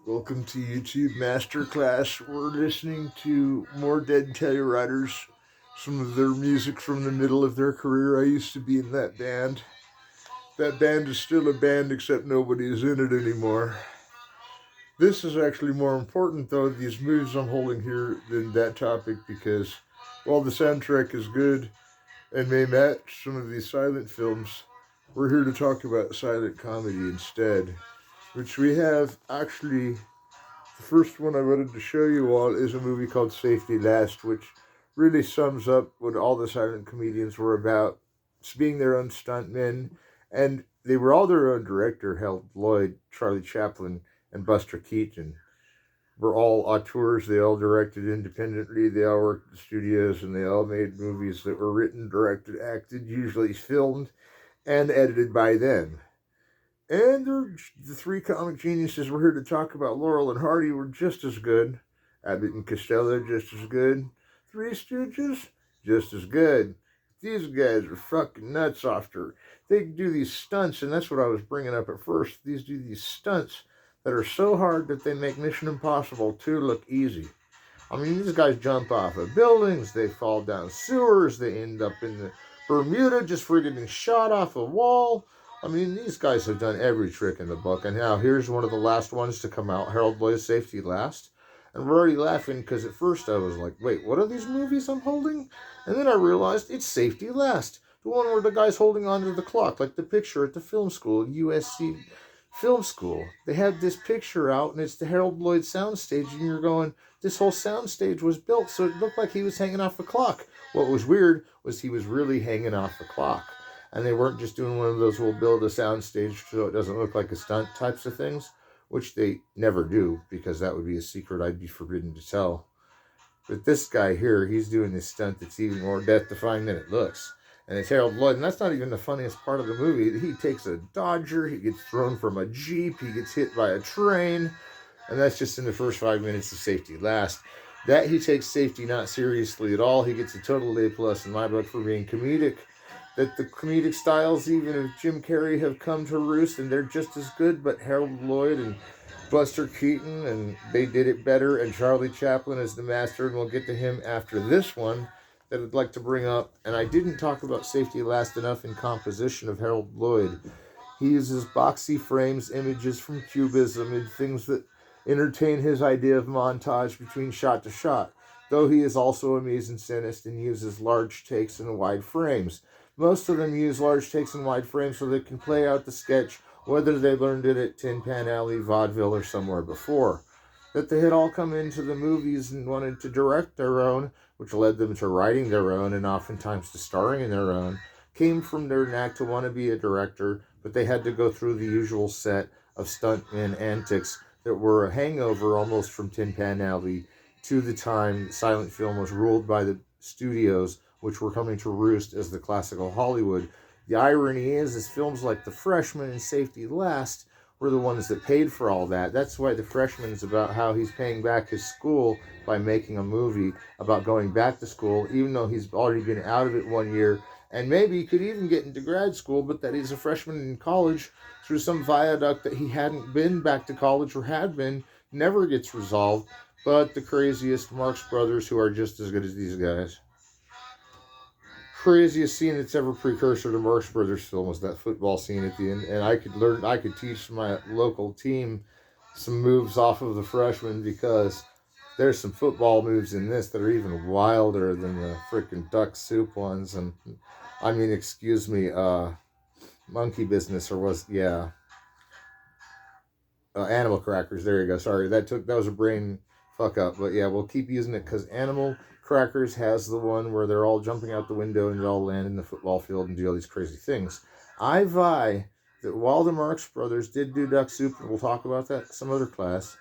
Welcome to YouTube Masterclass. We're listening to more Dead Tellurriders, some of their music from the middle of their career. I used to be in that band. That band is still a band, except nobody is in it anymore. This is actually more important, though, these moves I'm holding here, than that topic, because while the soundtrack is good and may match some of these silent films, we're here to talk about silent comedy instead, which we have actually. The first one I wanted to show you all is a movie called Safety Last, which really sums up what all the silent comedians were about. It's being their own stuntmen, and they were all their own director. Harold Lloyd, Charlie Chaplin, and Buster Keaton were all auteurs. They all directed independently. They all worked at the studios, and they all made movies that were written, directed, acted, usually filmed, and edited by them. And the three comic geniuses we're here to talk about. Laurel and Hardy were just as good. Abbott and Costello, just as good. Three Stooges, just as good. These guys are fucking nuts after. They do these stunts, and that's what I was bringing up at first. These do these stunts that are so hard that they make Mission Impossible 2 look easy. I mean, these guys jump off of buildings, they fall down sewers, they end up in the Bermuda just for getting shot off a wall. I mean, these guys have done every trick in the book, and now here's one of the last ones to come out, Harold Lloyd's Safety Last. And we're already laughing because at first I was like, wait, what are these movies I'm holding? And then I realized it's Safety Last. The one where the guy's holding onto the clock, like the picture at the film school, USC film school. They had this picture out, and it's the Harold Lloyd soundstage, and you're going, this whole soundstage was built so it looked like he was hanging off the clock. What was weird was he was really hanging off the clock. And they weren't just doing one of those, we'll build a soundstage so it doesn't look like a stunt types of things, which they never do, because that would be a secret I'd be forbidden to tell. But this guy here, he's doing this stunt that's even more death-defying than it looks. And it's Harold Lloyd, and that's not even the funniest part of the movie. He takes a Dodger, he gets thrown from a Jeep, he gets hit by a train, and that's just in the first 5 minutes of Safety Last. That he takes safety not seriously at all. He gets a total A+ in my book for being comedic. That the comedic styles, even of Jim Carrey, have come to roost, and they're just as good, but Harold Lloyd and Buster Keaton, and they did it better, and Charlie Chaplin is the master, and we'll get to him after this one that I'd like to bring up. And I didn't talk about Safety Last enough in composition of Harold Lloyd. He uses boxy frames, images from Cubism, and things that entertain his idea of montage between shot to shot, though he is also a mise-en-scenist and uses large takes and wide frames. Most of them use large takes and wide frames so they can play out the sketch, whether they learned it at Tin Pan Alley, vaudeville, or somewhere before. That they had all come into the movies and wanted to direct their own, which led them to writing their own and oftentimes to starring in their own, came from their knack to want to be a director, but they had to go through the usual set of stuntman antics that were a hangover almost from Tin Pan Alley to the time silent film was ruled by the studios, which were coming to roost as the classical Hollywood. The irony is films like The Freshman and Safety Last were the ones that paid for all that. That's why The Freshman is about how he's paying back his school by making a movie about going back to school, even though he's already been out of it 1 year, and maybe he could even get into grad school, but that he's a freshman in college through some viaduct that he hadn't been back to college or had been, never gets resolved. But the craziest Marx Brothers, who are just as good as these guys. Craziest scene that's ever precursor to Marx Brothers film was that football scene at the end, and I could teach my local team some moves off of The Freshman, because there's some football moves in this that are even wilder than the freaking duck soup ones. And I mean, excuse me, monkey business, or was, yeah, animal crackers, there you go, sorry, that was a brain fuck up, but yeah, we'll keep using it because Animal Crackers has the one where they're all jumping out the window and they all land in the football field and do all these crazy things. I vie that while the Marx Brothers did do duck soup, and we'll talk about that some other class,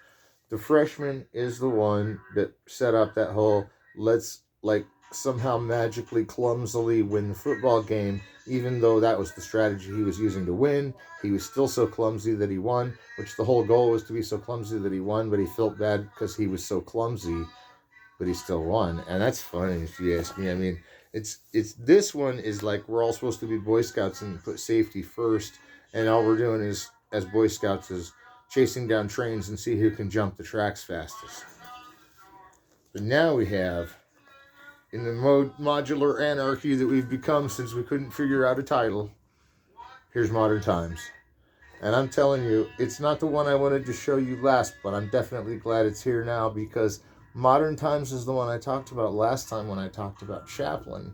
The Freshman is the one that set up that whole let's like somehow magically clumsily win the football game, even though that was the strategy he was using to win. He was still so clumsy that he won, which the whole goal was to be so clumsy that he won, but he felt bad because he was so clumsy, but he still won. And that's funny if you ask me. I mean, it's this one is like we're all supposed to be Boy Scouts and put safety first, and all we're doing is as Boy Scouts is chasing down trains and see who can jump the tracks fastest. But now we have, in the modular anarchy that we've become since we couldn't figure out a title, here's Modern Times. And I'm telling you, it's not the one I wanted to show you last, but I'm definitely glad it's here now, because Modern Times is the one I talked about last time when I talked about Chaplin.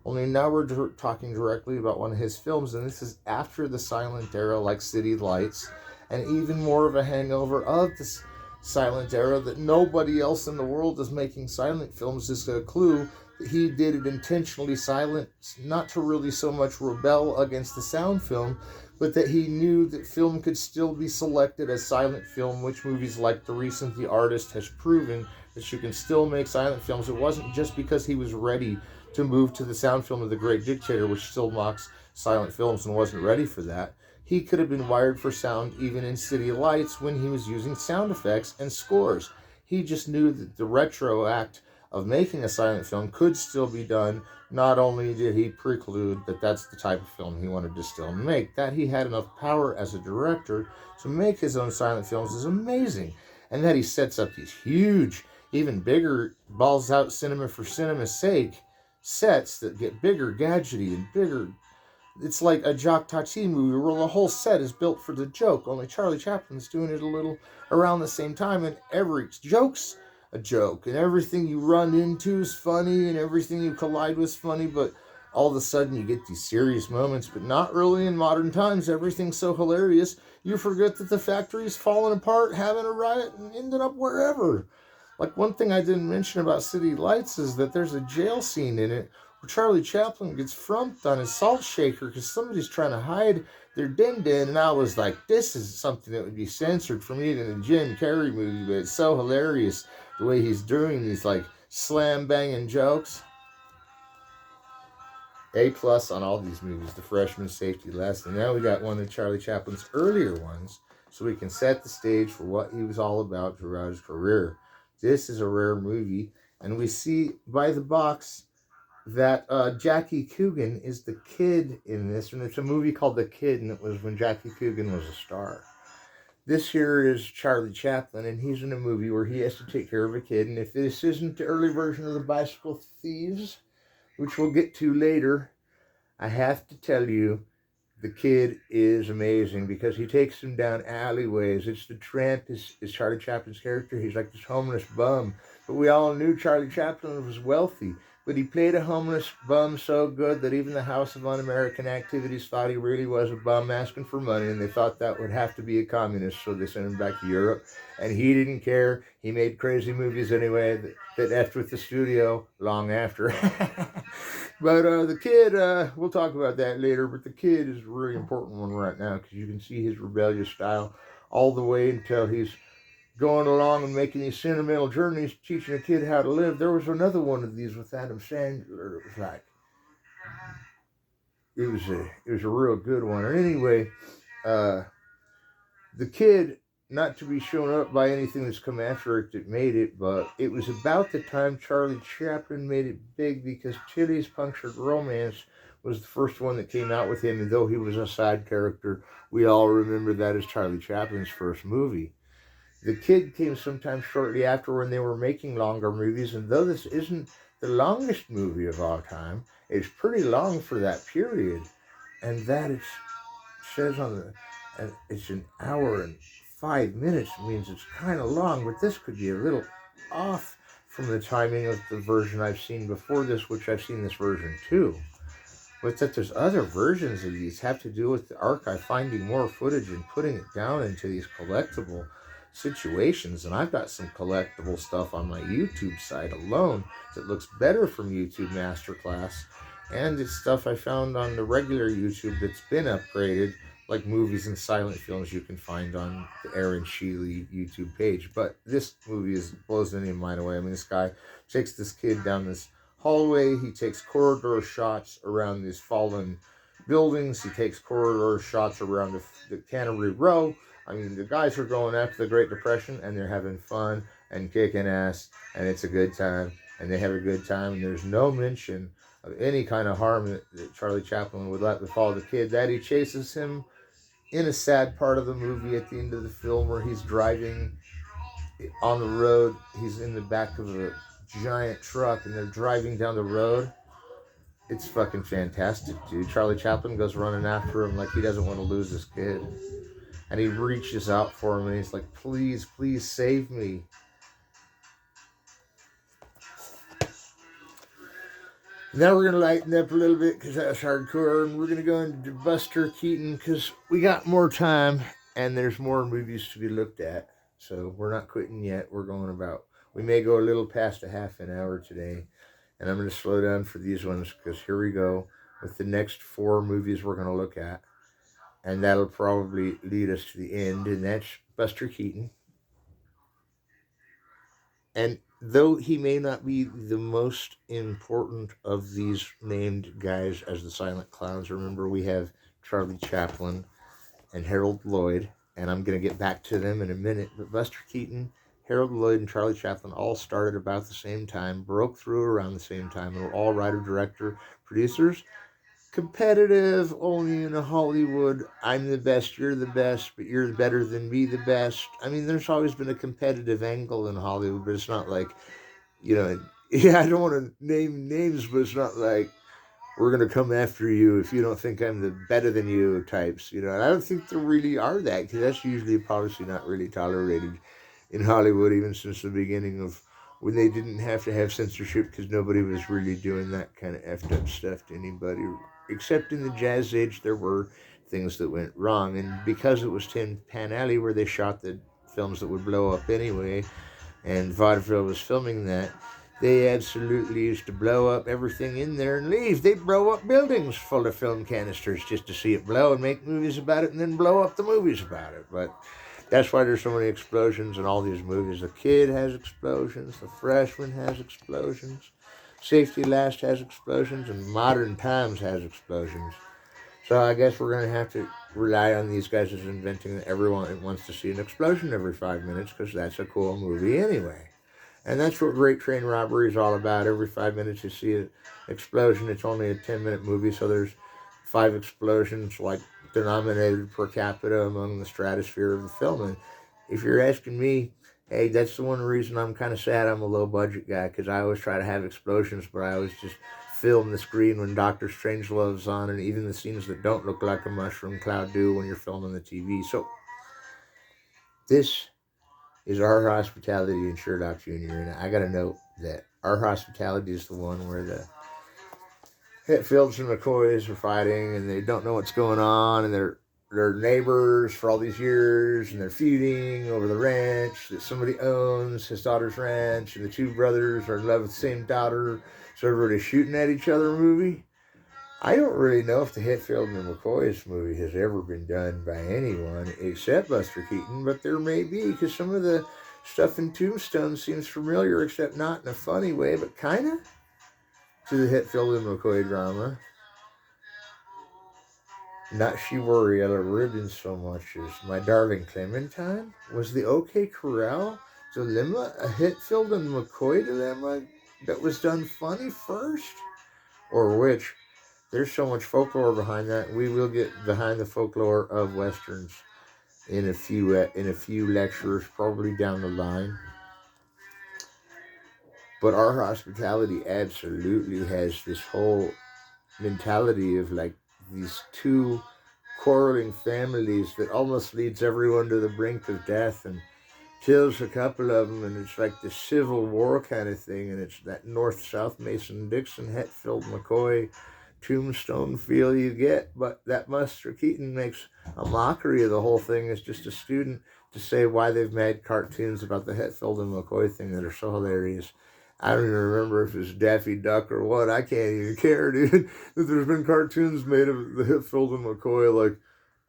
Only now we're talking directly about one of his films, and this is after the silent era, like City Lights, and even more of a hangover of this silent era that nobody else in the world is making silent films. Is a clue that he did it intentionally silent, not to really so much rebel against the sound film, but that he knew that film could still be selected as silent film, which movies like The Recent The Artist has proven that you can still make silent films. It wasn't just because he was ready to move to the sound film of The Great Dictator, which still mocks silent films, and wasn't ready for that. He could have been wired for sound even in City Lights when he was using sound effects and scores. He just knew that the retro act of making a silent film could still be done. Not only did he preclude that that's the type of film he wanted to still make, that he had enough power as a director to make his own silent films is amazing. And that he sets up these huge, even bigger, balls out cinema for cinema's sake sets that get bigger, gadgety, and bigger. It's like a Jacques Tati movie where the whole set is built for the joke, only Charlie Chaplin's doing it a little around the same time, and every joke's a joke, and everything you run into is funny, and everything you collide with is funny, but all of a sudden you get these serious moments, but not really in Modern Times. Everything's so hilarious, you forget that the factory's falling apart, having a riot, and ended up wherever. Like, one thing I didn't mention about City Lights is that there's a jail scene in it where Charlie Chaplin gets frumped on his salt shaker because somebody's trying to hide their din-din, and I was like, this is something that would be censored from even a Jim Carrey movie, but it's so hilarious the way he's doing these, like, slam-banging jokes. A+ on all these movies, The Freshman, Safety Last, and now we got one of Charlie Chaplin's earlier ones, so we can set the stage for what he was all about throughout his career. This is a rare movie, and we see by the box that Jackie Coogan is the kid in this, and it's a movie called The Kid, and it was when Jackie Coogan was a star. This here is Charlie Chaplin, and he's in a movie where he has to take care of a kid, and if this isn't the early version of The Bicycle Thieves, which we'll get to later, I have to tell you, the kid is amazing because he takes him down alleyways. It's the tramp is Charlie Chaplin's character. He's like this homeless bum. But we all knew Charlie Chaplin was wealthy. But he played a homeless bum so good that even the House of Un-American Activities thought he really was a bum asking for money, and they thought that would have to be a communist, so they sent him back to Europe. And he didn't care. He made crazy movies anyway that effed with the studio long after. But the kid, we'll talk about that later, but the kid is a really important one right now because you can see his rebellious style all the way until he's going along and making these sentimental journeys, teaching a kid how to live. There was another one of these with Adam Sandler. It was like, it was a real good one. And anyway, the kid, not to be shown up by anything that's come after it that made it, but it was about the time Charlie Chaplin made it big because Tilly's Punctured Romance was the first one that came out with him, and though he was a side character, we all remember that as Charlie Chaplin's first movie. The Kid came sometime shortly after when they were making longer movies, and though this isn't the longest movie of all time, it's pretty long for that period. And that it says on the, it's an hour and 5 minutes, means it's kind of long, but this could be a little off from the timing of the version I've seen before this, which I've seen this version too. But that there's other versions of these have to do with the archive finding more footage and putting it down into these collectible situations. And I've got some collectible stuff on my YouTube site alone that looks better from YouTube Masterclass, and it's stuff I found on the regular YouTube that's been upgraded, like movies and silent films you can find on the Aaron Sheley YouTube page. But this movie blows any mind away. I mean, this guy takes this kid down this hallway, he takes corridor shots around these fallen buildings, he takes corridor shots around the Cannery Row. I mean, the guys are going after the Great Depression, and they're having fun and kicking ass, and it's a good time, and they have a good time, and there's no mention of any kind of harm that Charlie Chaplin would let befall the kid. That he chases him in a sad part of the movie at the end of the film where he's driving on the road. He's in the back of a giant truck and they're driving down the road. It's fucking fantastic, dude. Charlie Chaplin goes running after him like he doesn't want to lose his kid. And he reaches out for him and he's like, please, please save me. Now we're going to lighten up a little bit because that's hardcore. And we're going to go into Buster Keaton because we got more time and there's more movies to be looked at. So we're not quitting yet. We're going about, we may go a little past a half an hour today. And I'm going to slow down for these ones because here we go with the next 4 movies we're going to look at. And that'll probably lead us to the end. And that's Buster Keaton. And though he may not be the most important of these named guys as the silent clowns, remember we have Charlie Chaplin and Harold Lloyd, and I'm going to get back to them in a minute. But Buster Keaton, Harold Lloyd, and Charlie Chaplin all started about the same time, broke through around the same time, and were all writer, director, producers. Competitive only in Hollywood. I'm the best, you're the best, but you're better than me the best. I mean, there's always been a competitive angle in Hollywood, but it's not like, yeah, I don't want to name names, but it's not like we're going to come after you if you don't think I'm the better than you types, and I don't think there really are that, because that's usually a policy not really tolerated in Hollywood, even since the beginning of when they didn't have to have censorship, because nobody was really doing that kind of effed up stuff to anybody. Except in the jazz age, there were things that went wrong. And because it was Tin Pan Alley where they shot the films that would blow up anyway, and vaudeville was filming that, they absolutely used to blow up everything in there and leave. They'd blow up buildings full of film canisters just to see it blow and make movies about it and then blow up the movies about it. But that's why there's so many explosions in all these movies. The Kid has explosions. The Freshman has explosions. Safety Last has explosions, and Modern Times has explosions. So I guess we're going to have to rely on these guys as inventing that everyone wants to see an explosion every 5 minutes, because that's a cool movie anyway. And that's what Great Train Robbery is all about. Every 5 minutes you see an explosion. It's only a 10-minute movie, so there's 5 explosions like denominated per capita among the stratosphere of the film. And if you're asking me, hey, that's the one reason I'm kind of sad I'm a low-budget guy, because I always try to have explosions, but I always just film the screen when Doctor Strangelove's on, and even the scenes that don't look like a mushroom cloud do when you're filming the TV. So this is Our Hospitality and Sherlock Jr., and I got to note that Our Hospitality is the one where the Hetfields and McCoys are fighting, and they don't know what's going on, and they're neighbors for all these years, and they're feuding over the ranch that somebody owns, his daughter's ranch, and the 2 brothers are in love with the same daughter, so everybody's shooting at each other movie. I don't really know if the Hetfield and McCoys movie has ever been done by anyone except Buster Keaton, but there may be, because some of the stuff in Tombstone seems familiar, except not in a funny way, but kind of, to the Hetfield and McCoy drama. Not She Worriella Ribbon so much as My Darling Clementine. Was the OK Corral dilemma a Hetfield and McCoy dilemma that was done funny first? Or which? There's so much folklore behind that. We will get behind the folklore of Westerns in a few lectures, probably down the line. But Our Hospitality absolutely has this whole mentality of like these 2 quarreling families that almost leads everyone to the brink of death and kills a couple of them, and it's like the Civil War kind of thing, and it's that North-South Mason-Dixon, Hetfield, McCoy, Tombstone feel you get. But that Buster Keaton makes a mockery of the whole thing as just a student to say why they've made cartoons about the Hetfield and McCoy thing that are so hilarious. I don't even remember if it's Daffy Duck or what. I can't even care, dude. That there's been cartoons made of the Hetfield and McCoy, like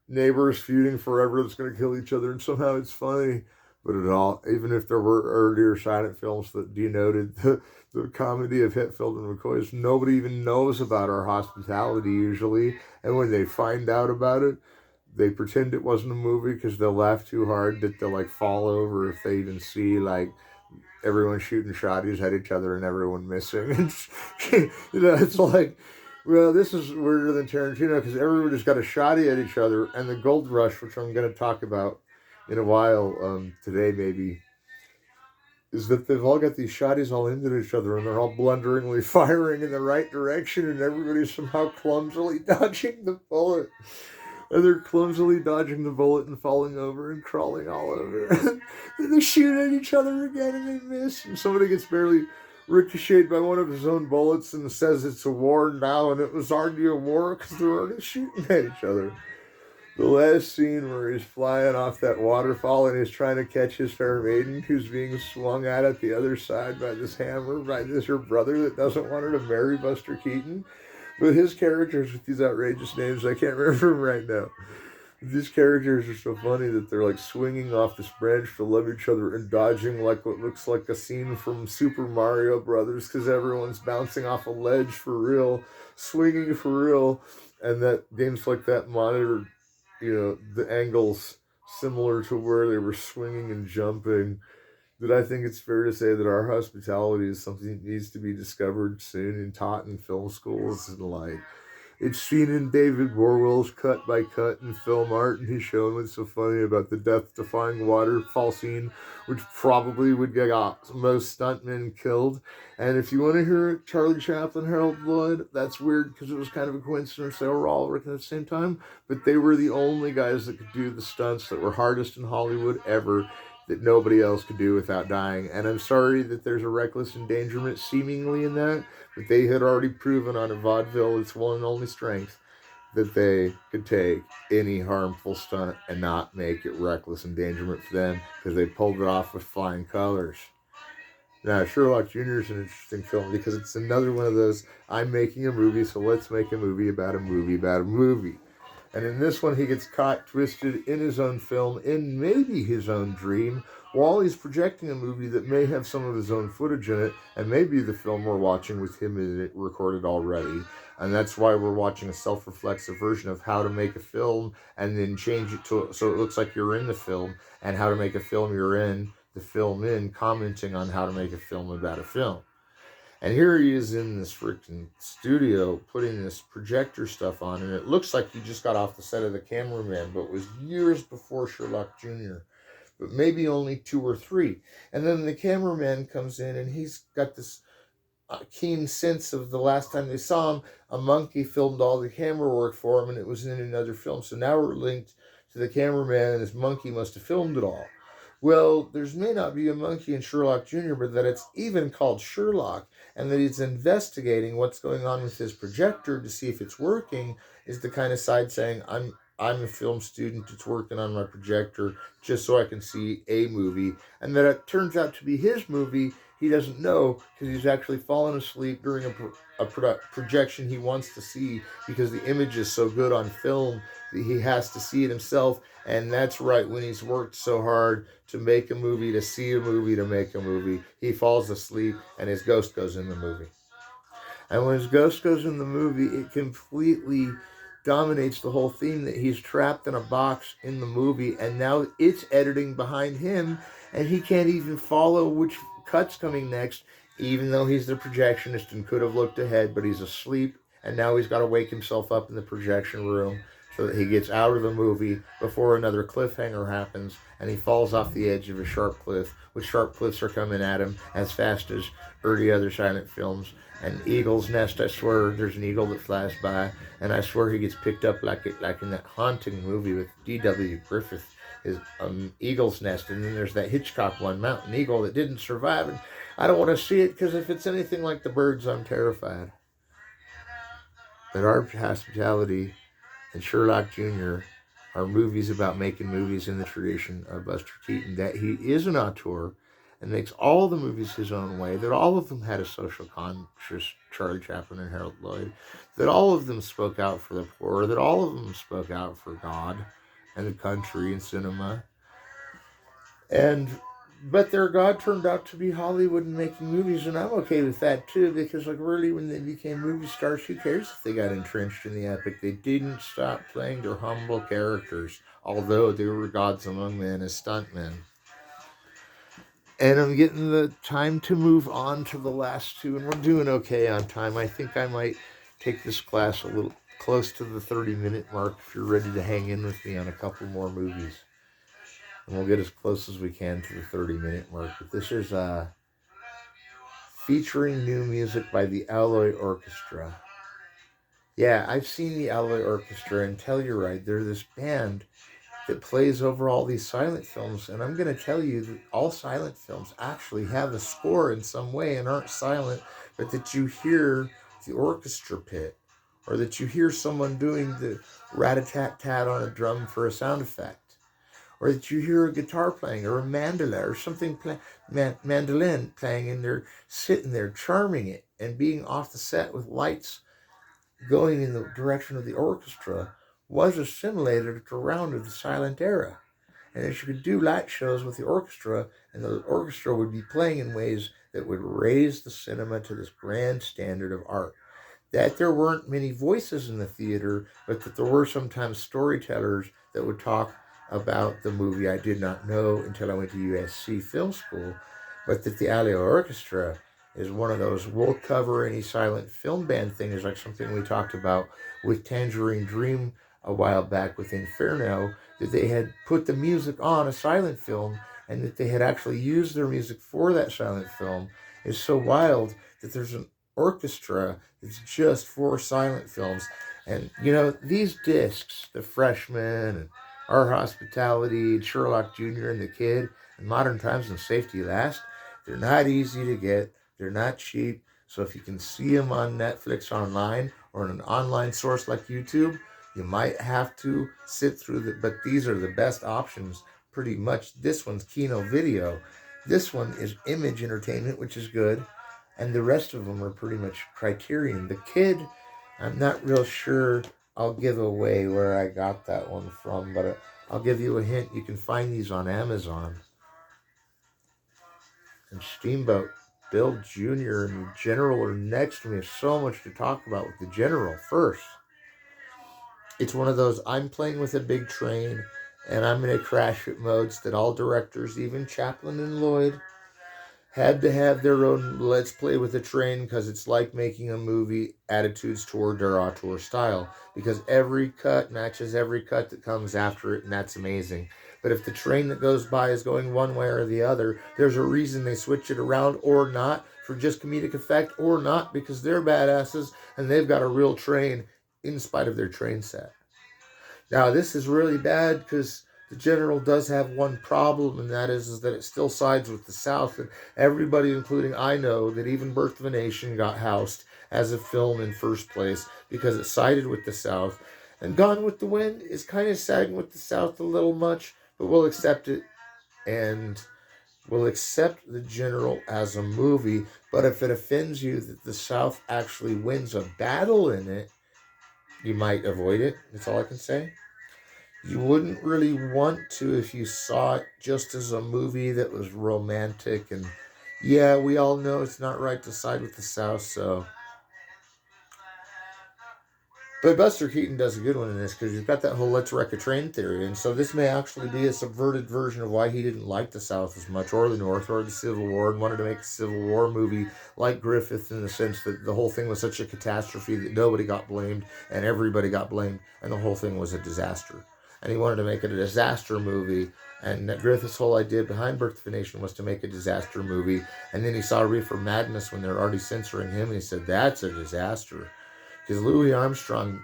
neighbors feuding forever that's going to kill each other, and somehow it's funny. But at all, even if there were earlier silent films that denoted the comedy of Hetfield and McCoy, nobody even knows about Our Hospitality usually. And when they find out about it, they pretend it wasn't a movie because they'll laugh too hard that they'll like fall over if they even see like everyone shooting shotties at each other and everyone missing. It's like Well, this is weirder than Tarantino because everybody's got a shotty at each other, and the gold rush, which I'm going to talk about in a while, today maybe, is that they've all got these shotties all into each other, and they're all blunderingly firing in the right direction, and everybody's somehow clumsily dodging the bullet. And they're clumsily dodging the bullet and falling over and crawling all over. And they shoot at each other again and they miss. And somebody gets barely ricocheted by one of his own bullets and says it's a war now, and it was already a war because they're already shooting at each other. The last scene where he's flying off that waterfall and he's trying to catch his fair maiden who's being swung at the other side by this hammer by this her brother that doesn't want her to marry Buster Keaton. But his characters with these outrageous names, I can't remember them right now. These characters are so funny that they're like swinging off this branch to love each other and dodging like what looks like a scene from Super Mario Brothers because everyone's bouncing off a ledge for real, swinging for real, and that games like that monitor, the angles similar to where they were swinging and jumping. That I think it's fair to say that our hospitality is something that needs to be discovered soon and taught in film schools and like it's seen in David Borwell's cut by cut in film art, and he's showing what's so funny about the death-defying waterfall scene, which probably would get most stuntmen killed. And if you want to hear Charlie Chaplin, Harold Lloyd, that's weird because it was kind of a coincidence they were all working at the same time, but they were the only guys that could do the stunts that were hardest in Hollywood ever that nobody else could do without dying. And I'm sorry that there's a reckless endangerment seemingly in that, but they had already proven on a vaudeville its one and only strength that they could take any harmful stunt and not make it reckless endangerment for them because they pulled it off with flying colors. Now, Sherlock Jr. is an interesting film because it's another one of those, I'm making a movie, so let's make a movie about a movie about a movie. And in this one, he gets caught twisted in his own film, in maybe his own dream, while he's projecting a movie that may have some of his own footage in it, and maybe the film we're watching with him in it recorded already. And that's why we're watching a self-reflexive version of how to make a film and then change it to so it looks like you're in the film, and how to make a film you're in, the film in, commenting on how to make a film about a film. And here he is in this freaking studio putting this projector stuff on, and it looks like he just got off the set of The Cameraman, but it was years before Sherlock Jr., but maybe only 2 or 3. And then The Cameraman comes in, and he's got this keen sense of the last time they saw him, a monkey filmed all the camera work for him, and it was in another film. So now we're linked to The Cameraman, and this monkey must have filmed it all. Well, there's may not be a monkey in Sherlock Jr., but that it's even called Sherlock, and that he's investigating what's going on with his projector to see if it's working, is the kind of side saying, I'm a film student that's working on my projector just so I can see a movie. And that it turns out to be his movie, he doesn't know because he's actually fallen asleep during a projection he wants to see because the image is so good on film that he has to see it himself. And that's right, when he's worked so hard to make a movie, to see a movie, to make a movie, he falls asleep and his ghost goes in the movie. And when his ghost goes in the movie, it completely dominates the whole theme that he's trapped in a box in the movie, and now it's editing behind him, and he can't even follow which cut's coming next, even though he's the projectionist and could have looked ahead, but he's asleep, and now he's got to wake himself up in the projection room so that he gets out of the movie before another cliffhanger happens, and he falls off the edge of a sharp cliff, which sharp cliffs are coming at him as fast as early other silent films. An eagle's nest, I swear, there's an eagle that flies by, and I swear he gets picked up like in that haunting movie with D.W. Griffith, his eagle's nest, and then there's that Hitchcock one, Mountain Eagle, that didn't survive, and I don't want to see it because if it's anything like The Birds, I'm terrified. But our hospitality and Sherlock Jr. are movies about making movies in the tradition of Buster Keaton, that he is an auteur and makes all the movies his own way, that all of them had a social conscious, Charlie Chaplin and Harold Lloyd, that all of them spoke out for the poor, that all of them spoke out for God and the country and cinema. But their God turned out to be Hollywood and making movies, and I'm okay with that too, because like really when they became movie stars, who cares if they got entrenched in the epic? They didn't stop playing their humble characters, although they were gods among men as stuntmen. And I'm getting the time to move on to the last two, and we're doing okay on time. I think I might take this class a little close to the 30-minute mark if you're ready to hang in with me on a couple more movies. And we'll get as close as we can to the 30-minute mark. But this is featuring new music by the Alloy Orchestra. Yeah, I've seen the Alloy Orchestra, and tell you right, they're this band that plays over all these silent films. And I'm going to tell you that all silent films actually have a score in some way and aren't silent, but that you hear the orchestra pit, or that you hear someone doing the rat-a-tat-tat on a drum for a sound effect, or that you hear a guitar playing, or a mandolin, or something mandolin playing, and they're sitting there charming it and being off the set with lights going in the direction of the orchestra was assimilated around the silent era. And that you could do light shows with the orchestra, and the orchestra would be playing in ways that would raise the cinema to this grand standard of art. That there weren't many voices in the theater, but that there were sometimes storytellers that would talk about the movie I did not know until I went to USC film school, but that the Alloy Orchestra is one of those we'll cover any silent film band things, like something we talked about with Tangerine Dream a while back with Inferno, that they had put the music on a silent film and that they had actually used their music for that silent film is so wild that there's an orchestra that's just for silent films. And, you know, these discs, The Freshman and Our Hospitality and Sherlock Jr. and The Kid and Modern Times and Safety Last, they're not easy to get. They're not cheap. So if you can see them on Netflix online or in an online source like YouTube, you might have to sit through the, but these are the best options pretty much. This one's Kino Video. This one is Image Entertainment, which is good. And the rest of them are pretty much Criterion. The Kid, I'm not real sure I'll give away where I got that one from, but I'll give you a hint. You can find these on Amazon. And Steamboat Bill Jr. and the General are next to me. There's so much to talk about with the General first. It's one of those, I'm playing with a big train and I'm in a crash it modes that all directors, even Chaplin and Lloyd, had to have their own let's play with a train, because it's like making a movie attitudes toward their auteur style, because every cut matches every cut that comes after it, and that's amazing. But if the train that goes by is going one way or the other, there's a reason they switch it around, or not for just comedic effect, or not because they're badasses and they've got a real train in spite of their train set. Now, this is really bad because the General does have one problem, and that is that it still sides with the South. And everybody, including I, know that even Birth of a Nation got housed as a film in first place because it sided with the South. And Gone with the Wind is kind of siding with the South a little much, but we'll accept it, and we'll accept the General as a movie. But if it offends you that the South actually wins a battle in it, you might avoid it. That's all I can say. You wouldn't really want to if you saw it just as a movie that was romantic. And yeah, we all know it's not right to side with the South, so. But Buster Keaton does a good one in this, because you've got that whole let's wreck a train theory. And so this may actually be a subverted version of why he didn't like the South as much, or the North, or the Civil War, and wanted to make a Civil War movie like Griffith, in the sense that the whole thing was such a catastrophe that nobody got blamed and everybody got blamed, and the whole thing was a disaster. And he wanted to make it a disaster movie, and Griffith's whole idea behind Birth of a Nation was to make a disaster movie. And then he saw Reefer Madness when they were already censoring him, and he said, that's a disaster. Because Louis Armstrong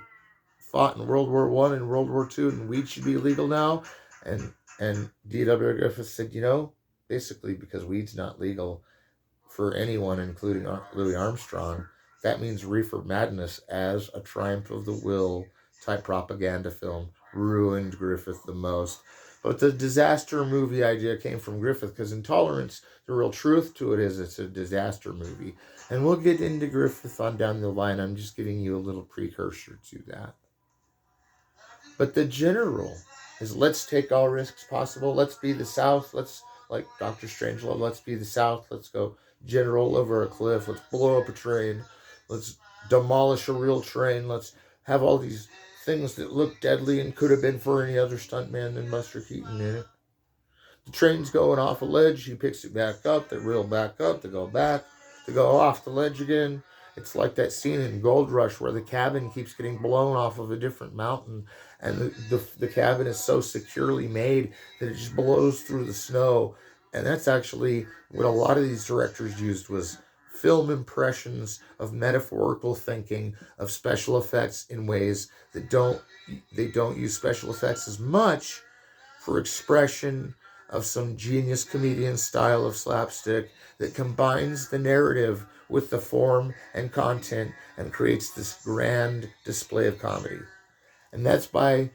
fought in World War I and World War II, and weed should be illegal now. And D.W. Griffith said, you know, basically because weed's not legal for anyone, including Louis Armstrong, that means Reefer Madness as a triumph of the will type propaganda film ruined Griffith the most. But the disaster movie idea came from Griffith, because Intolerance, the real truth to it is it's a disaster movie. And we'll get into Griffith on down the line. I'm just giving you a little precursor to that. But the General is, let's take all risks possible. Let's be the South. Let's, like Dr. Strangelove, let's be the South. Let's go General over a cliff. Let's blow up a train. Let's demolish a real train. Let's have all these things that look deadly and could have been for any other stuntman than Buster Keaton in it. The train's going off a ledge. He picks it back up. They reel back up. They go back. They go off the ledge again. It's like that scene in Gold Rush where the cabin keeps getting blown off of a different mountain, and the cabin is so securely made that it just blows through the snow. And that's actually what a lot of these directors used, was film impressions of metaphorical thinking of special effects in ways that they don't use special effects as much for expression of some genius comedian style of slapstick that combines the narrative with the form and content and creates this grand display of comedy. And that's by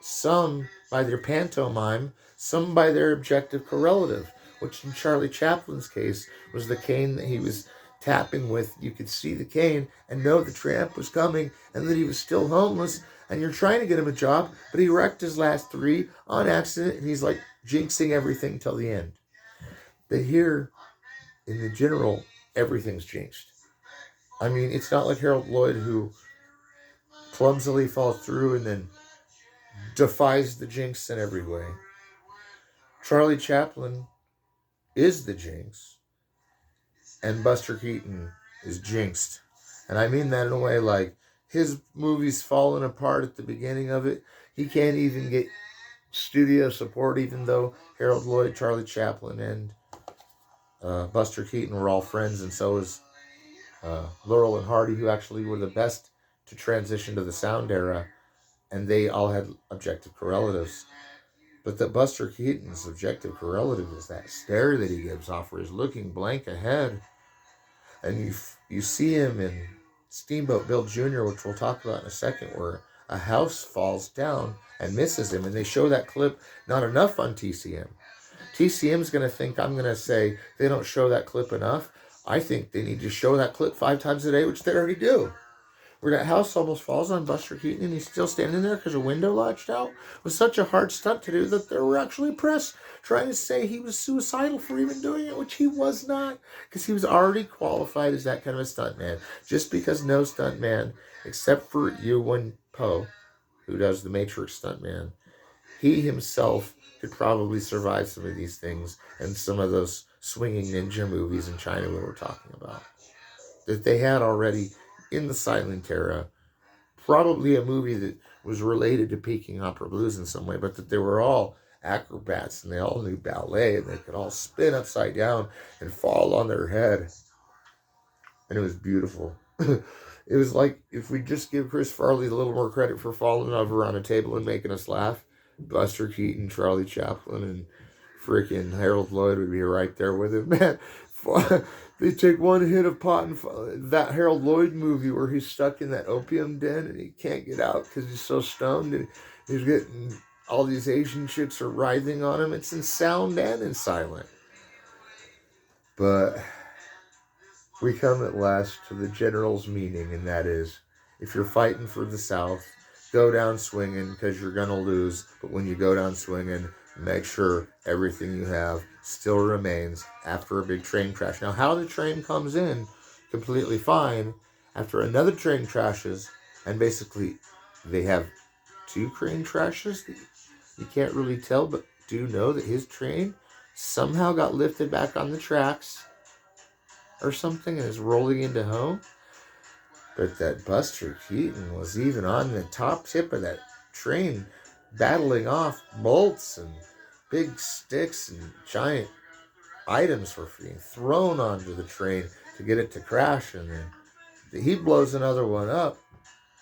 some by their pantomime, some by their objective correlative, which in Charlie Chaplin's case was the cane that he was tapping with. You could see the cane and know the tramp was coming and that he was still homeless, and you're trying to get him a job, but he wrecked his last three on accident, and he's like jinxing everything till the end. But here, in the general, everything's jinxed. I mean, it's not like Harold Lloyd, who clumsily falls through and then defies the jinx in every way. Charlie Chaplin is the jinx, and Buster Keaton is jinxed. And I mean that in a way like his movie's falling apart at the beginning of it. He can't even get studio support, even though Harold Lloyd, Charlie Chaplin, and Buster Keaton were all friends, and so was Laurel and Hardy, who actually were the best to transition to the sound era, and they all had objective correlatives. But that Buster Keaton's objective correlative is that stare that he gives off, where he's looking blank ahead. And you see him in Steamboat Bill Jr., which we'll talk about in a second, where a house falls down and misses him. And they show that clip not enough on TCM. TCM's going to think I'm going to say they don't show that clip enough. I think they need to show that clip 5 times a day, which they already do. Where that house almost falls on Buster Keaton and he's still standing there because a window latched out, was such a hard stunt to do that there were actually press trying to say he was suicidal for even doing it, which he was not, because he was already qualified as that kind of a stuntman. Just because no stuntman, except for Ewan Poe, who does the Matrix stuntman, he himself could probably survive some of these things and some of those swinging ninja movies in China we were talking about, that they had already in the silent era. Probably a movie that was related to Peking Opera Blues in some way, but that they were all acrobats and they all knew ballet and they could all spin upside down and fall on their head. And it was beautiful. It was like if we just give Chris Farley a little more credit for falling over on a table and making us laugh, Buster Keaton, Charlie Chaplin, and freaking Harold Lloyd would be right there with him. Man, they take one hit of pot and that Harold Lloyd movie where he's stuck in that opium den and he can't get out because he's so stoned and he's getting all these Asian chicks are writhing on him. It's in sound and in silent. But we come at last to the general's meaning, and that is, if you're fighting for the South, go down swinging because you're going to lose. But when you go down swinging, make sure everything you have still remains after a big train crash. Now, how the train comes in completely fine after another train crashes, and basically they have 2 train crashes. You can't really tell, but do know that his train somehow got lifted back on the tracks or something and is rolling into home. But that Buster Keaton was even on the top tip of that train, battling off bolts and big sticks and giant items were being thrown onto the train to get it to crash. And then he blows another one up,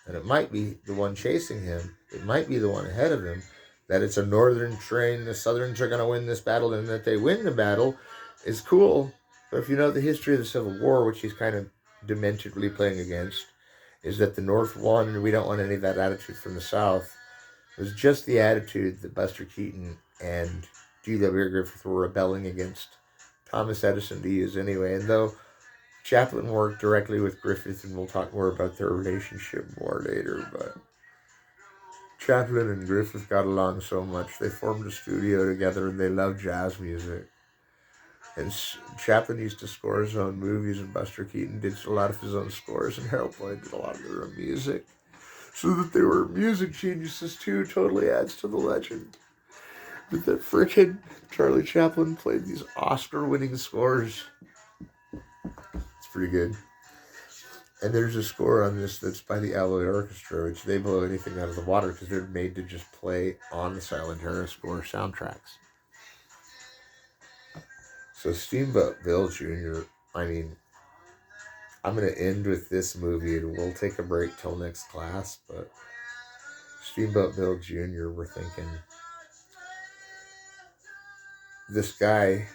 and it might be the one chasing him. It might be the one ahead of him. That it's a northern train, the Southerns are going to win this battle, and that they win the battle is cool. But if you know the history of the Civil War, which he's kind of dementedly playing against, is that the North won, and we don't want any of that attitude from the South. It was just the attitude that Buster Keaton and G.W. Griffith were rebelling against Thomas Edison to use anyway. And though Chaplin worked directly with Griffith, and we'll talk more about their relationship more later, but Chaplin and Griffith got along so much. They formed a studio together, and they loved jazz music. And Chaplin used to score his own movies, and Buster Keaton did a lot of his own scores, and Harold Lloyd did a lot of their own music. So that they were music geniuses too totally adds to the legend. But that frickin' Charlie Chaplin played these Oscar-winning scores. It's pretty good. And there's a score on this that's by the Alloy Orchestra, which they blow anything out of the water because they're made to just play on the Silent Era score soundtracks. So Steamboat Bill Jr., I mean, I'm going to end with this movie and we'll take a break till next class, but Steamboat Bill Jr., we're thinking this guy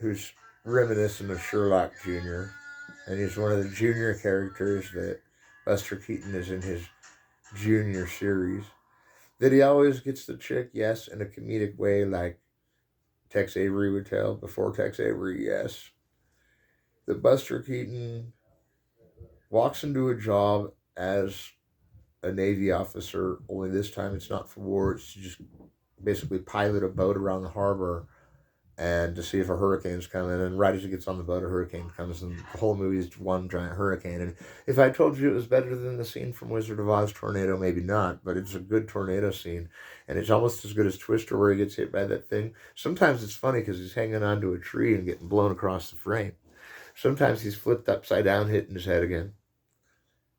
who's reminiscent of Sherlock Jr., and he's one of the junior characters that Buster Keaton is in his junior series, that he always gets the chick, yes, in a comedic way, like Tex Avery would tell. Before Tex Avery, yes. That Buster Keaton walks into a job as a Navy officer, only this time it's not for war, it's to just basically pilot a boat around the harbor and to see if a hurricane's coming. And right as he gets on the boat, a hurricane comes, and the whole movie is one giant hurricane. And if I told you it was better than the scene from Wizard of Oz tornado, maybe not, but it's a good tornado scene, and it's almost as good as Twister, where he gets hit by that thing. Sometimes it's funny because he's hanging onto a tree and getting blown across the frame. Sometimes he's flipped upside down, hitting his head again.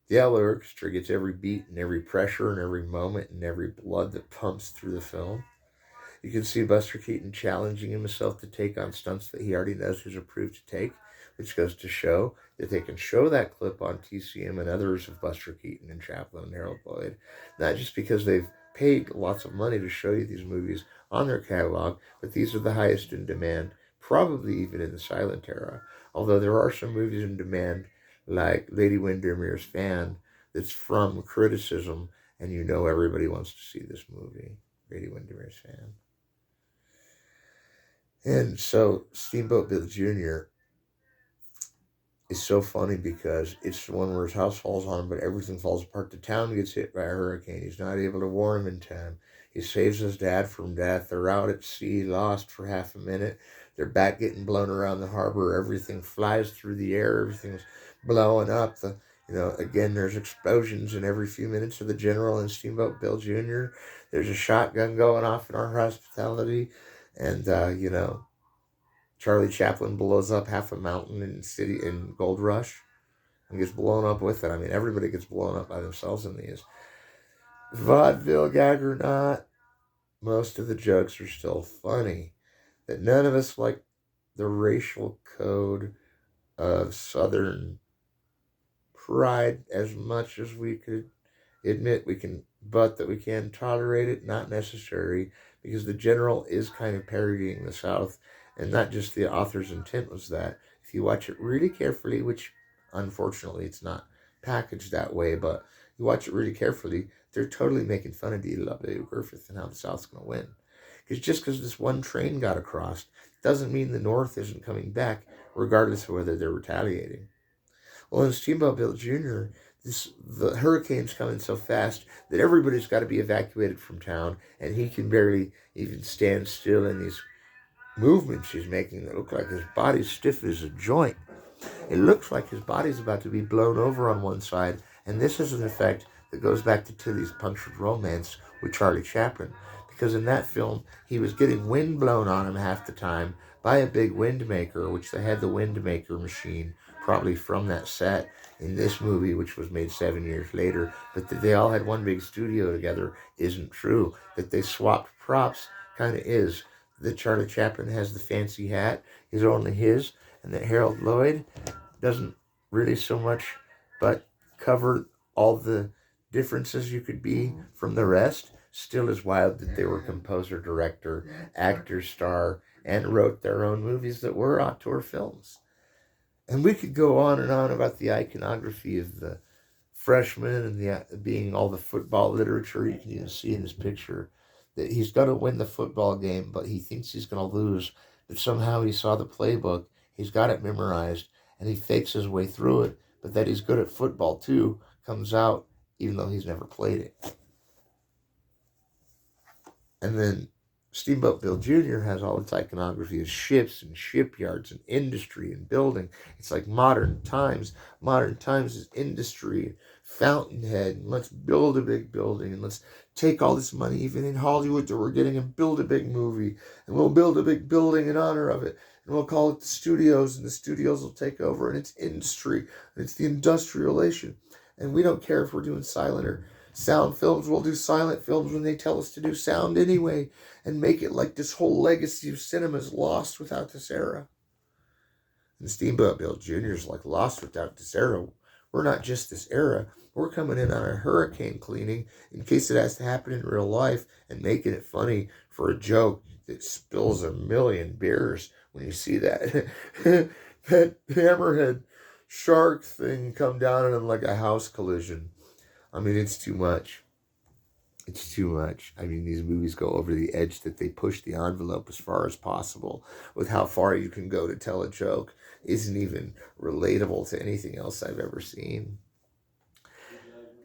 The Alloy Orchestra gets every beat and every pressure and every moment and every blood that pumps through the film. You can see Buster Keaton challenging himself to take on stunts that he already knows he's approved to take, which goes to show that they can show that clip on TCM and others of Buster Keaton and Chaplin and Harold Lloyd, not just because they've paid lots of money to show you these movies on their catalog, but these are the highest in demand, probably even in the silent era. Although there are some movies in demand, like Lady Windermere's Fan, that's from criticism, and you know everybody wants to see this movie, Lady Windermere's Fan. And so Steamboat Bill Jr. is so funny because it's the one where his house falls on him, but everything falls apart. The town gets hit by a hurricane. He's not able to warn him in time. He saves his dad from death. They're out at sea, lost for half a minute. They're back getting blown around the harbor. Everything flies through the air. Everything's blowing up. Again, there's explosions in every few minutes of the General and Steamboat Bill Jr. There's a shotgun going off in our hospitality. And, Charlie Chaplin blows up half a mountain in Gold Rush and gets blown up with it. I mean, everybody gets blown up by themselves in these. Vaudeville gag or not, most of the jokes are still funny. That none of us like the racial code of Southern pride as much as we could admit but that we can tolerate it, not necessary, because the General is kind of parodying the South, and not just the author's intent was that. If you watch it really carefully, which unfortunately it's not packaged that way, but you watch it really carefully, they're totally making fun of D.W. Griffith and how the South's going to win. Because just because this one train got across doesn't mean the North isn't coming back, regardless of whether they're retaliating. Well, in Steamboat Bill Jr., the hurricane's coming so fast that everybody's got to be evacuated from town, and he can barely even stand still in these movements he's making that look like his body's stiff as a joint. It looks like his body's about to be blown over on one side, and this is an effect that goes back to Tilly's Punctured Romance with Charlie Chaplin, because in that film, he was getting wind blown on him half the time by a big wind maker, which they had the wind maker machine probably from that set in this movie, which was made 7 years later. But that they all had one big studio together isn't true. That they swapped props kind of is. That Charlie Chaplin has the fancy hat is only his, and that Harold Lloyd doesn't really so much but cover all the differences you could be from the rest. Still is wild that they were composer, director, actor, star, and wrote their own movies that were auteur films. And we could go on and on about the iconography of the freshman and being all the football literature you can even see in this picture. That he's going to win the football game, but he thinks he's going to lose. But somehow he saw the playbook, he's got it memorized, and he fakes his way through it. But that he's good at football too comes out, even though he's never played it. And then Steamboat Bill Jr. has all its iconography of ships and shipyards and industry and building. It's like modern times. Modern times is industry, Fountainhead, and let's build a big building, and let's take all this money, even in Hollywood, that we're getting, and build a big movie, and we'll build a big building in honor of it. and we'll call it the studios, and the studios will take over, and it's industry, and it's the industrialization. And we don't care if we're doing silent or sound films. We'll do silent films when they tell us to do sound anyway, and make it like this whole legacy of cinema is lost without this era. And Steamboat Bill Jr. is like lost without this era. We're not just this era. We're coming in on a hurricane cleaning in case it has to happen in real life, and making it funny for a joke that spills a million beers when you see that that hammerhead shark thing come down on him like a house collision. I mean, it's too much. It's too much. I mean, these movies go over the edge, that they push the envelope as far as possible with how far you can go to tell a joke. Isn't even relatable to anything else I've ever seen.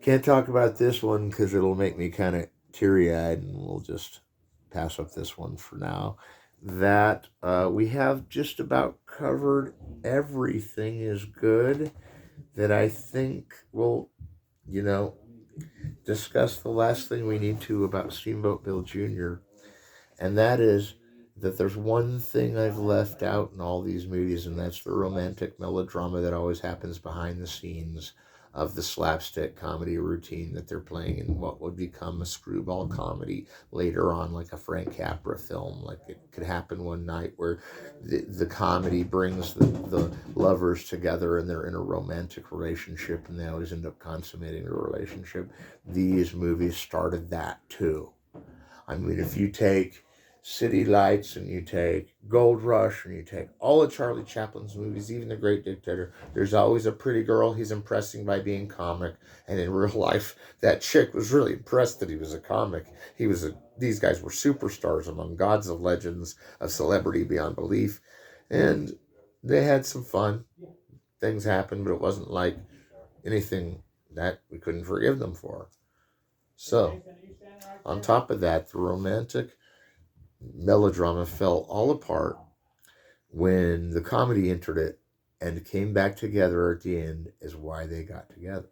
Can't talk about this one because it'll make me kind of teary-eyed, and we'll just pass up this one for now. That we have just about covered everything is good that I think will, discuss the last thing we need to about Steamboat Bill Jr., and that is that there's one thing I've left out in all these movies, and that's the romantic melodrama that always happens behind the scenes of the slapstick comedy routine that they're playing in what would become a screwball comedy later on, like a Frank Capra film. Like, it could happen one night where the comedy brings the lovers together and they're in a romantic relationship, and they always end up consummating the relationship. These movies started that too. I mean, if you take City Lights, and you take Gold Rush, and you take all of Charlie Chaplin's movies, even The Great Dictator, there's always a pretty girl he's impressing by being comic. And in real life, that chick was really impressed that he was a comic. These guys were superstars among gods of legends of celebrity beyond belief. And they had some fun. Things happened, but it wasn't like anything that we couldn't forgive them for. So, on top of that, the romantic melodrama fell all apart when the comedy entered it and came back together at the end is why they got together.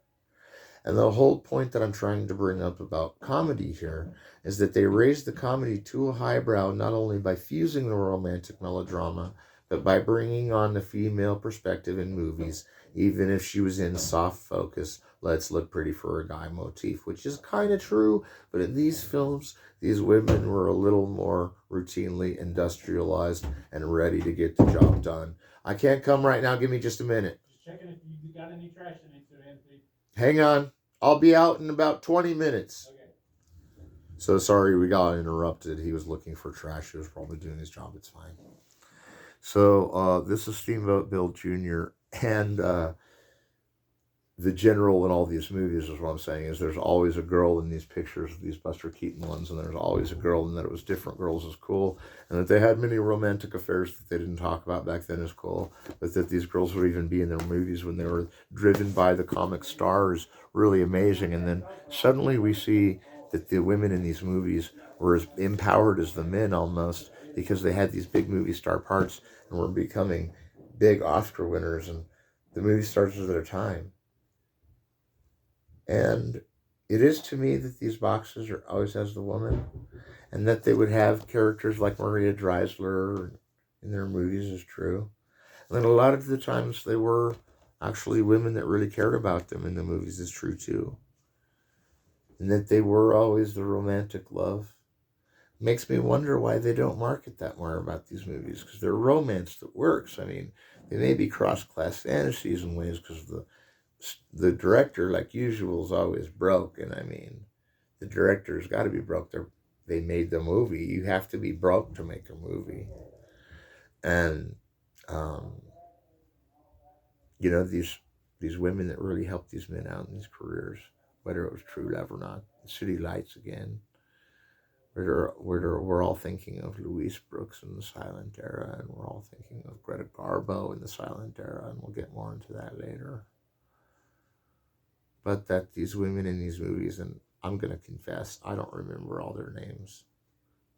And the whole point that I'm trying to bring up about comedy here is that they raised the comedy to a highbrow, not only by fusing the romantic melodrama, but by bringing on the female perspective in movies, even if she was in soft focus, let's look pretty for a guy motif, which is kind of true, but in these films, these women were a little more routinely industrialized and ready to get the job done. I can't come right now. Give me just a minute. Just checking if you got any trash in it, Anthony. Hang on. I'll be out in about 20 minutes. Okay. So sorry we got interrupted. He was looking for trash. He was probably doing his job. It's fine. So this is Steamboat Bill Jr. And the general in all these movies is what I'm saying is there's always a girl in these pictures, these Buster Keaton ones, and there's always a girl, and that it was different girls is cool, and that they had many romantic affairs that they didn't talk about back then is cool, but that these girls would even be in their movies when they were driven by the comic stars, really amazing. And then suddenly we see that the women in these movies were as empowered as the men almost, because they had these big movie star parts and were becoming big Oscar winners, and the movie stars of their time. And it is to me that these boxes are always has the woman, and that they would have characters like Maria Dreisler in their movies is true. And then a lot of the times they were actually women that really cared about them in the movies is true too. And that they were always the romantic love. Makes me wonder why they don't market that more about these movies, because they're romance that works. I mean, they may be cross-class fantasies in ways because the director, like usual, is always broke. And I mean, the director's got to be broke. They made the movie. You have to be broke to make a movie. And, these women that really helped these men out in these careers, whether it was True Love or not. City Lights again. We're all thinking of Louise Brooks in the silent era, and we're all thinking of Greta Garbo in the silent era, and we'll get more into that later. But that these women in these movies, and I'm going to confess, I don't remember all their names,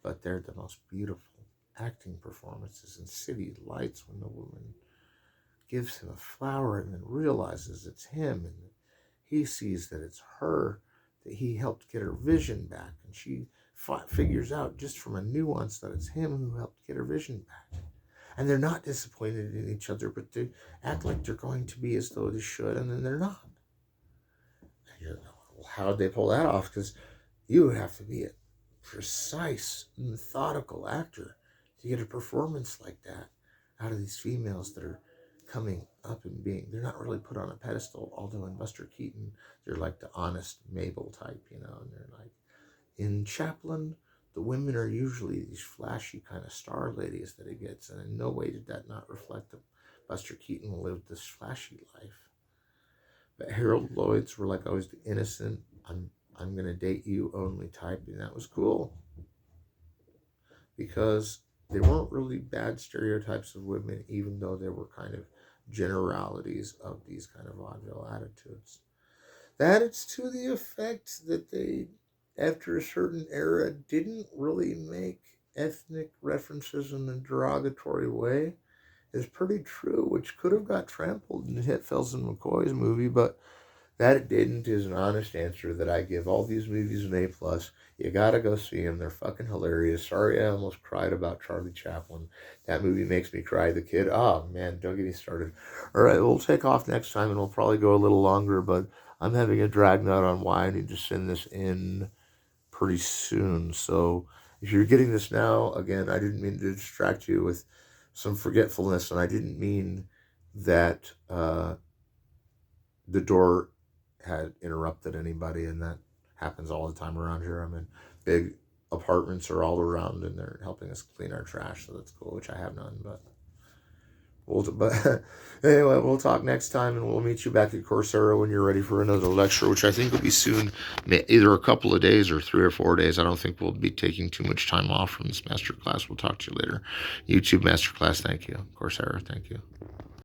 but they're the most beautiful acting performances in City Lights, when the woman gives him a flower and then realizes it's him, and he sees that it's her, that he helped get her vision back, and she figures out just from a nuance that it's him who helped get her vision back. And they're not disappointed in each other, but they act like they're going to be as though they should, and then they're not. And you're, well, how'd they pull that off? Because you would have to be a precise, methodical actor to get a performance like that out of these females that are coming up and being, they're not really put on a pedestal, although in Buster Keaton, they're like the honest Mabel type, you know, and they're like, in Chaplin, the women are usually these flashy kind of star ladies that he gets, and in no way did that not reflect that Buster Keaton lived this flashy life. But Harold Lloyd's were like always the innocent, I'm gonna date you only type, and that was cool. Because they weren't really bad stereotypes of women, even though they were kind of generalities of these kind of vaudeville attitudes. That it's to the effect that they, after a certain era, didn't really make ethnic references in a derogatory way is pretty true, which could have got trampled in Hetfields and McCoy's movie, but that it didn't is an honest answer that I give all these movies an A+. You gotta go see them. They're fucking hilarious. Sorry I almost cried about Charlie Chaplin. That movie makes me cry. The kid, oh man, don't get me started. All right, we'll take off next time and we'll probably go a little longer, but I'm having a drag note on why I need to send this in pretty soon. So if you're getting this now, again, I didn't mean to distract you with some forgetfulness, and I didn't mean that the door had interrupted anybody, and that happens all the time around here. I'm in big apartments are all around, and they're helping us clean our trash, so that's cool, which I have none, but anyway, we'll talk next time, and we'll meet you back at COURSERA when you're ready for another lecture, which I think will be soon, either a couple of days or 3 or 4 days. I don't think we'll be taking too much time off from this masterclass. We'll talk to you later. YouTube masterclass, thank you. COURSERA, thank you.